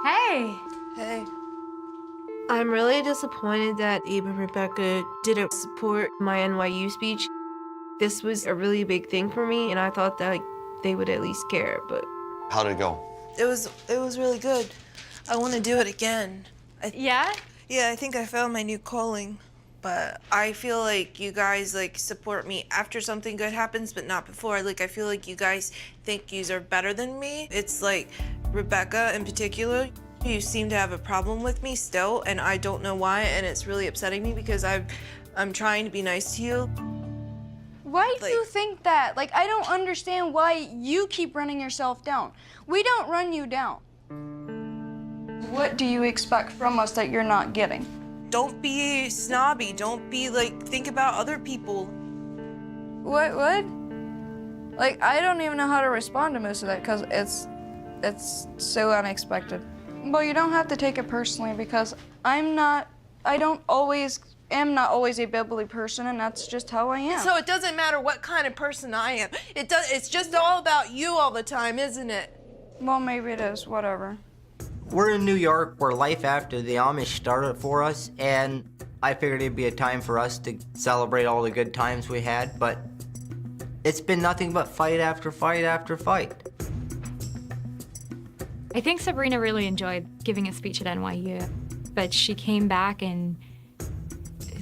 Hey! Hey. I'm really disappointed that Abe and Rebecca didn't support my NYU speech. This was a really big thing for me, and I thought that they would at least care, but... How'd it go? It was really good. I want to do it again. Yeah? Yeah, I think I found my new calling. But I feel like you guys, support me after something good happens, but not before. I feel like you guys think yous are better than me. It's like, Rebecca in particular, you seem to have a problem with me still, and I don't know why, and it's really upsetting me because I'm trying to be nice to you. Why do you think that? I don't understand why you keep running yourself down. We don't run you down. What do you expect from us that you're not getting? Don't be snobby. Don't be, think about other people. What? I don't even know how to respond to most of that because it's so unexpected. Well, you don't have to take it personally because am not always a bubbly person, and that's just how I am. So it doesn't matter what kind of person I am. It's just all about you all the time, isn't it? Well, maybe it is, whatever. We're in New York, where life after the Amish started for us, and I figured it'd be a time for us to celebrate all the good times we had, but it's been nothing but fight after fight after fight. I think Sabrina really enjoyed giving a speech at NYU, but she came back and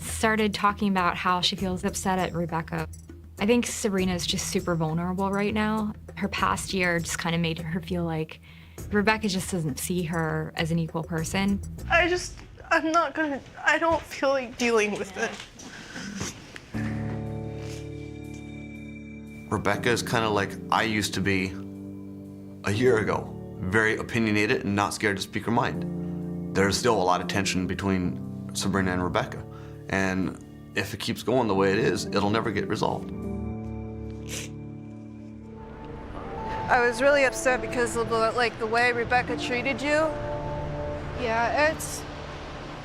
started talking about how she feels upset at Rebecca. I think Sabrina's just super vulnerable right now. Her past year just kind of made her feel like Rebecca just doesn't see her as an equal person. I don't feel like dealing with it. Rebecca is kind of like I used to be a year ago. Very opinionated and not scared to speak her mind. There's still a lot of tension between Sabrina and Rebecca. And if it keeps going the way it is, it'll never get resolved. I was really upset because of the way Rebecca treated you. Yeah, it's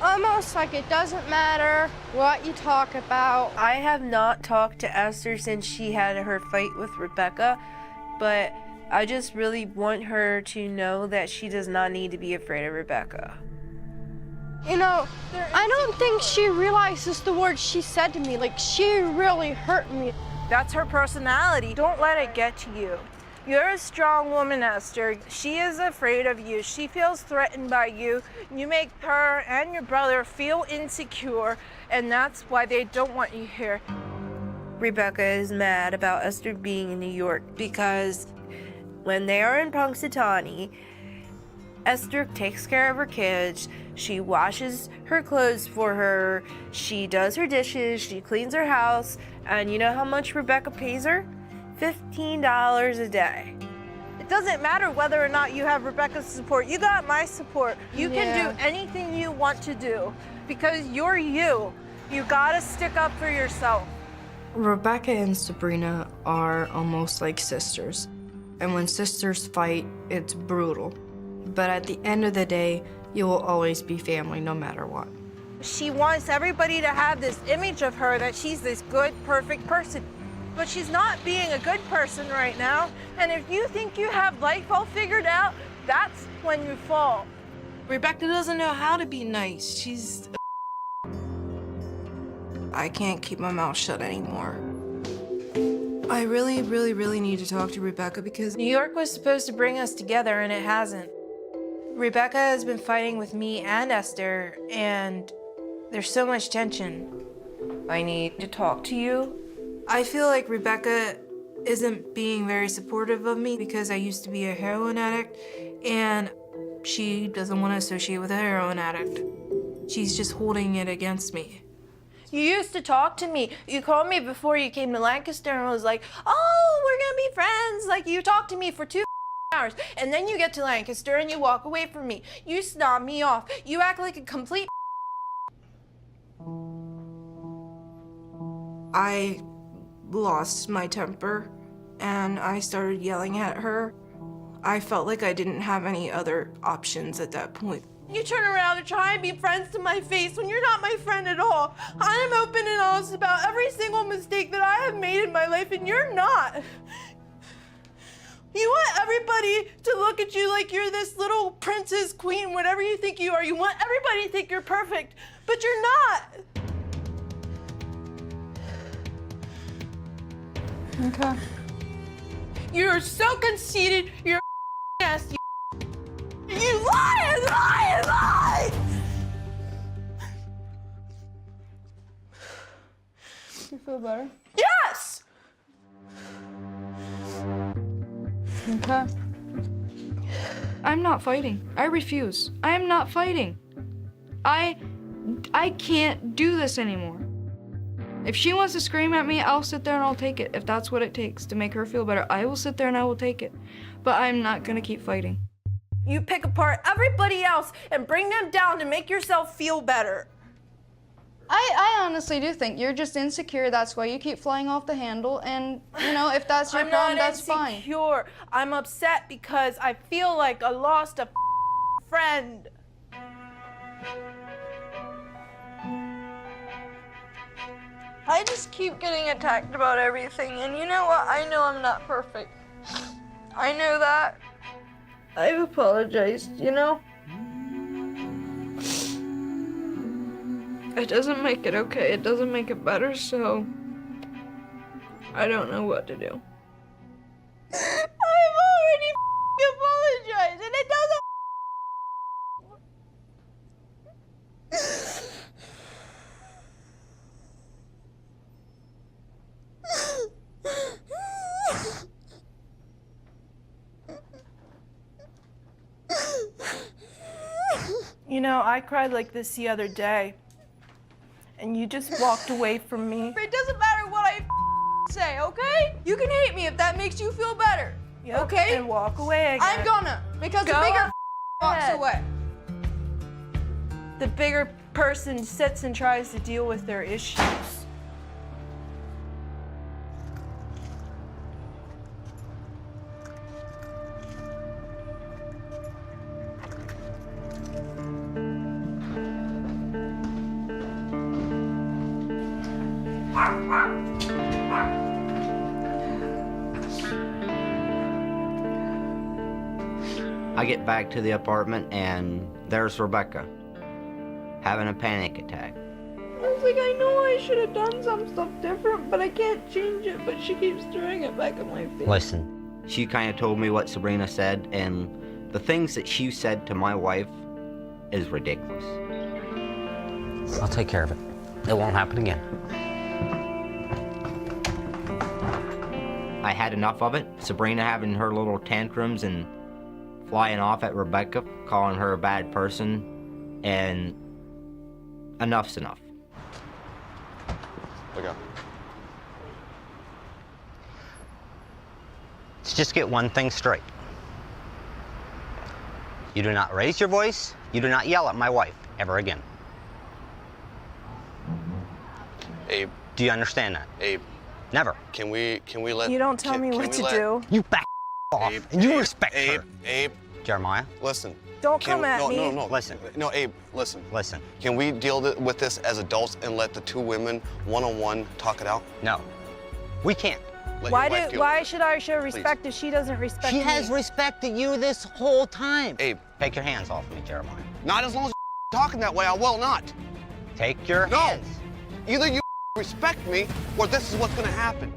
almost like it doesn't matter what you talk about. I have not talked to Esther since she had her fight with Rebecca, but I just really want her to know that she does not need to be afraid of Rebecca. You know, I don't think she realizes the words she said to me. She really hurt me. That's her personality. Don't let it get to you. You're a strong woman, Esther. She is afraid of you. She feels threatened by you. You make her and your brother feel insecure, and that's why they don't want you here. Rebecca is mad about Esther being in New York because when they are in Punxsutawney, Esther takes care of her kids. She washes her clothes for her. She does her dishes. She cleans her house. And you know how much Rebecca pays her? $15 a day. It doesn't matter whether or not you have Rebecca's support. You got my support. You can do anything you want to do because you're you. You gotta stick up for yourself. Rebecca and Sabrina are almost like sisters. And when sisters fight, it's brutal. But at the end of the day, you will always be family no matter what. She wants everybody to have this image of her that she's this good, perfect person. But she's not being a good person right now. And if you think you have life all figured out, that's when you fall. Rebecca doesn't know how to be nice. She's... I can't keep my mouth shut anymore. I really, really, really need to talk to Rebecca because New York was supposed to bring us together and it hasn't. Rebecca has been fighting with me and Esther, and there's so much tension. I need to talk to you. I feel like Rebecca isn't being very supportive of me because I used to be a heroin addict, and she doesn't want to associate with a heroin addict. She's just holding it against me. You used to talk to me. You called me before you came to Lancaster and was like, oh, we're gonna be friends. You talked to me for 2 hours, and then you get to Lancaster and you walk away from me. You snob me off. You act like a complete I lost my temper and I started yelling at her. I felt like I didn't have any other options at that point. You turn around and try and be friends to my face when you're not my friend at all. I'm open and honest about every single mistake that I have made in my life, and you're not. You want everybody to look at you like you're this little princess, queen, whatever you think you are. You want everybody to think you're perfect, but you're not. Okay. You're so conceited. You're a ass. You lie and lie and lie. You feel better? Yes. Okay. I'm not fighting. I refuse. I am not fighting. I can't do this anymore. If she wants to scream at me, I'll sit there and I'll take it. If that's what it takes to make her feel better, I will sit there and I will take it. But I'm not gonna keep fighting. You pick apart everybody else and bring them down to make yourself feel better. I honestly do think you're just insecure. That's why you keep flying off the handle. And, you know, if that's your I'm problem, not that's fine. insecure. I'm upset because I feel like I lost a friend. I just keep getting attacked about everything. And you know what? I know I'm not perfect. I know that. I've apologized, you know? It doesn't make it okay. It doesn't make it better, so I don't know what to do. I've already apologized and it doesn't. You know, I cried like this the other day, and you just walked away from me. It doesn't matter what I say, okay? You can hate me if that makes you feel better, Yep, okay? and walk away again. I'm gonna, because the Go bigger walks ahead. away. The bigger person sits and tries to deal with their issues. I get back to the apartment and there's Rebecca having a panic attack. I was like, I know I should have done some stuff different, but I can't change it, but she keeps throwing it back in my face. Listen, she kind of told me what Sabrina said, and the things that she said to my wife is ridiculous. I'll take care of it. It won't happen again. I had enough of it. Sabrina having her little tantrums and flying off at Rebecca, calling her a bad person, and enough's enough. Look up. Let's just get one thing straight. You do not raise your voice, you do not yell at my wife ever again. Abe, Do you understand that? Abe, Never. can we let... You don't tell me can what we to let- do. You back off, Abe, and you Abe, respect Abe, her. Abe, Jeremiah, listen. Don't Can come we- at me. No. Listen. No, Abe, listen. listen. Can we deal with this as adults and let the two women one-on-one talk it out? No, we can't. Let your wife deal with it. should I show respect if she doesn't respect She me? has respected you this whole time. Abe, Take your hands off me, Jeremiah. not as long as talking that way, I will not. Take your No. hands. Either you respect me or this is what's gonna happen.